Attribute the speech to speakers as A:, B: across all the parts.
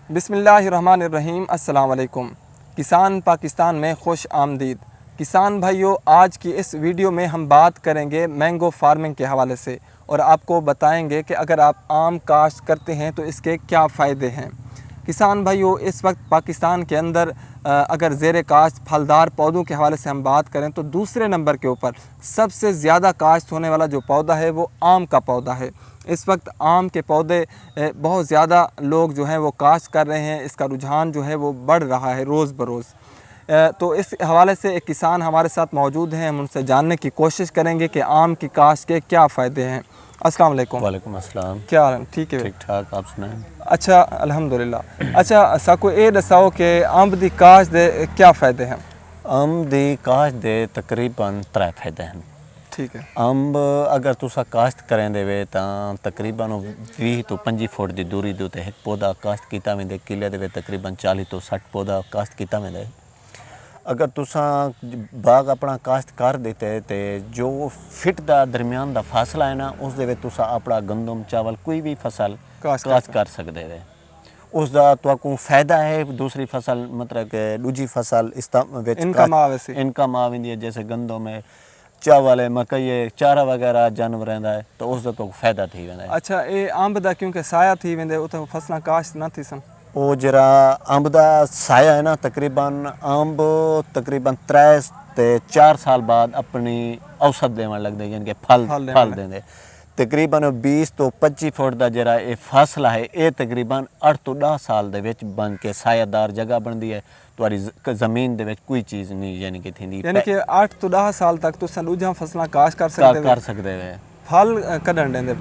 A: बिस्मिल्लाहिर्रहमानिर्रहीम। अस्सलाम वालेकुम। किसान पाकिस्तान में खुश आमदीद। किसान भाइयों, आज की इस वीडियो में हम बात करेंगे मैंगो फार्मिंग के हवाले से और आपको बताएंगे कि अगर आप आम काश्त करते हैं तो इसके क्या फ़ायदे हैं। किसान भाइयों, इस वक्त पाकिस्तान के अंदर अगर ज़ेर काश्त फलदार पौधों के हवाले से हम बात करें तो दूसरे नंबर के ऊपर सबसे ज़्यादा काश्त होने वाला जो पौधा है वो आम का पौधा है। इस वक्त आम के पौधे बहुत ज़्यादा लोग जो हैं वो काश्त कर रहे हैं। इसका रुझान जो है वो बढ़ रहा है रोज़ बरोज़। तो इस हवाले से एक किसान हमारे साथ मौजूद हैं, हम उनसे जानने की कोशिश करेंगे कि आम की काश्त के क्या फ़ायदे हैं। अस्सलाम वालेकुम।
B: वालेकुम अस्सलाम।
A: क्या हाल है? ठीक है,
B: ठीक ठाक, आप सुनाएं।
A: अच्छा अल्हम्दुलिल्लाह। अच्छा साको ये दसाओ कि आम दी काश्त दे क्या फ़ायदे हैं।
B: अंब दी काश्त दे तकरीबन 3 फायदे हैं।
A: ठीक है।
B: अंब अगर तुसा काश्त करें देवे तां तकरीबन 20 तो 25 फुट दी दूरी दे उत्ते एक पौधा काश्त कीता वेंदे। किले दे तकरीबन 40 तो 60 पौधा काश्त कीता वेंदा। अगर तुसा बाग अपना काश्त कर देते ते जो फिट दा दरमियान दा फासला है ना, उस दे विच तुसा अपना गंदम चावल कोई भी फसल काश्त कर सकदे वे। उस दा तुहाकू फायदा है। दूसरी फसल मतलब कि दूजी फसल इनकम आ वेंदी है, जैसे गंदम है, चावल है, मकई है, चारा वगैरह जानवरें दा है, तो उस दा तो फायदा थी वेंदा है।
A: अच्छा, ये अंब दा क्योंकि साया थी वेंदे उते फसलां काश्त न थी सन।
B: वो जरा अंब दा साया है ना, तकरीबन अंब तकरीबन 3 ते 4 साल बाद अपनी औसत देवन लगदे, यानी कि फल देंदे। तकरीबन 20 तो 25 फुट दा जरा ये फासला है, ये तकरीबन 8 तो 10 साल दे विच बन के सायादार जगह बनदी है। तुम्हारी ज़मीन दे विच कोई चीज़ नहीं यानी कि थींदी,
A: यानी कि 8 तो 10 साल तक तुसां दूजियां फसलां काश्त कर सकदे
B: वे।
A: फल कदन देंदे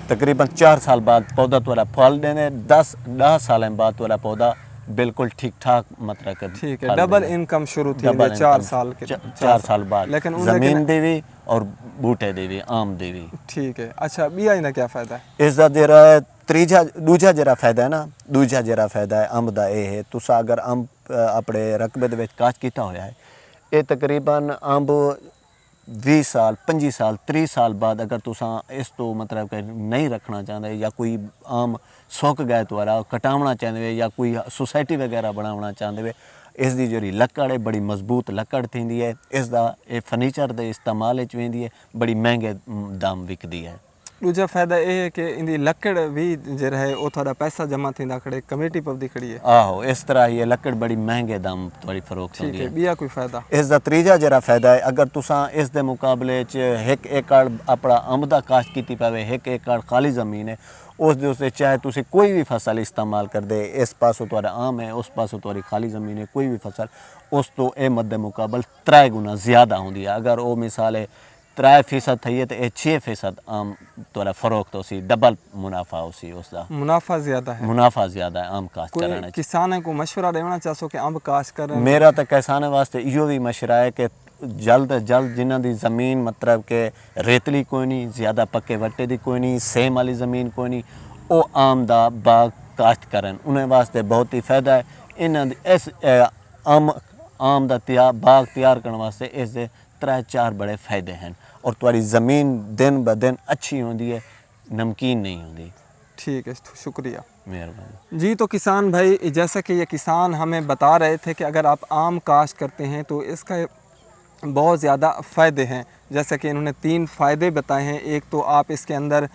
B: तकरीबन 4 साल बाद पौधा तुम्हारा फल देने, 10 साल बाद तुम्हारा पौधा बिल्कुल ठीक ठाक मतलब कि
A: ठीक है। डबल इनकम शुरू थी 4
B: साल बाद, लेकिन ज़मीन देवी और बूटे देवी आम देवी।
A: ठीक है। अच्छा, बिया इनका क्या फ़ायदा है?
B: इसका जरा दूजा जरा फायदा है ना, दूजा जरा फायदा है अंब दा ये है, तुसा अगर अंब अपने रकबे दे विच काश्त कीता होया है, ये तकरीबन अंब 20 साल 25 साल 30 साल बाद अगर तुसा इस तो मतलब कि नहीं रखना चाहते या कोई आम सुक गए तुम्हारा कटावना चाहते या कोई सोसाइटी वगैरह बनावना चाहते, इसकी जी लकड़ है बड़ी मजबूत लकड़ थी है। इसका ये फर्नीचर के इस्तेमाल वेंदी है, बड़ी महंगे दाम विकदी है।
A: दूजा फायदा यह है कि इंदी लकड़ भी जो है वो थोड़ा पैसा जमा थी खड़े कमेटी पवदी खड़ी है।
B: आहो, इस तरह ये लकड़ बड़ी महंगे दाम थोड़ी फरोख्त होती है।
A: बिया कोई फायदा
B: इसका तीजा जरा फायदा है, अगर तुसा इस दे मुकाबले 1 एकड़ अपना अंब दा काश्त कीती पावे, 1 एकड़ खाली ज़मीन है, उस दे उससे चाहे तुसी कोई भी फसल इस्तेमाल कर दे, इस पासों तुम्हारा आम है, उस पासों तुम्हारी खाली ज़मीन है, कोई भी फसल उस तो ये मद्दे मुकाबल 3 गुना ज़्यादा होंगी है। अगर वो मिसाल है 3% थी है तो ये 6% आम तुम्हारा फरोख्त हो सी, डबल मुनाफा हो सी, उसका
A: मुनाफा ज़्यादा है।
B: मुनाफा ज़्यादा है आम काश्त करने।
A: किसान को मशवरा देना चाहो कि अंब काश्त कर
B: मेरा तो किसान वास्ते इहो भी मशवरा है कि जल्द जल्द जिन्हां दी ज़मीन मतलब कि रेतली कोई नहीं, ज़्यादा पक्के वट्टे दी कोई नहीं, सेम वाली ज़मीन कोई नहीं, वो आम दा बाग काश्त करन, उन्हें वास्ते बहुत ही फ़ायदा है। इन्हां इस आम दा बाग तैयार करने वास्ते इसके 3-4 बड़े फ़ायदे हैं, और तुम्हारी ज़मीन दिन ब दिन अच्छी होती है, नमकीन नहीं होती।
A: ठीक है, शुक्रिया,
B: मेहरबानी
A: जी। तो किसान भाई, जैसा कि ये किसान हमें बता रहे थे कि अगर आप आम काश्त करते हैं तो इसका बहुत ज़्यादा फ़ायदे हैं। जैसा कि इन्होंने 3 फ़ायदे बताए हैं। एक तो आप इसके अंदर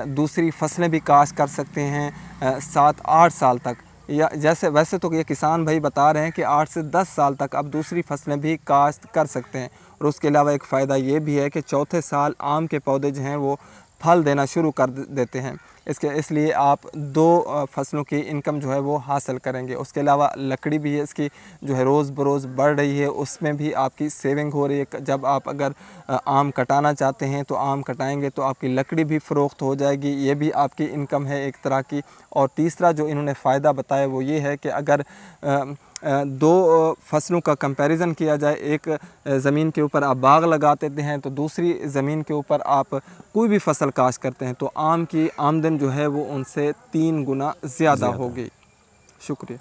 A: दूसरी फसलें भी काश्त कर सकते हैं 7-8 साल तक, या जैसे वैसे तो ये किसान भाई बता रहे हैं कि 8 से 10 साल तक आप दूसरी फसलें भी काश्त कर सकते हैं। और उसके अलावा एक फ़ायदा ये भी है कि चौथे साल आम के पौधे जो हैं वो फल देना शुरू कर देते हैं। इसलिए आप 2 फसलों की इनकम जो है वो हासिल करेंगे। उसके अलावा लकड़ी भी है इसकी जो है रोज़ बरोज़ बढ़ रही है, उसमें भी आपकी सेविंग हो रही है। जब आप अगर आम कटाना चाहते हैं तो आम कटाएंगे तो आपकी लकड़ी भी फ़रोख्त हो जाएगी, ये भी आपकी इनकम है एक तरह की। और तीसरा जो इन्होंने फ़ायदा बताया वो ये है कि अगर 2 फसलों का कंपैरिजन किया जाए, एक ज़मीन के ऊपर आप बाग लगा देते हैं तो दूसरी ज़मीन के ऊपर आप कोई भी फसल काश्त करते हैं तो आम की आमदन जो है वो उनसे 3 गुना ज़्यादा होगी। शुक्रिया।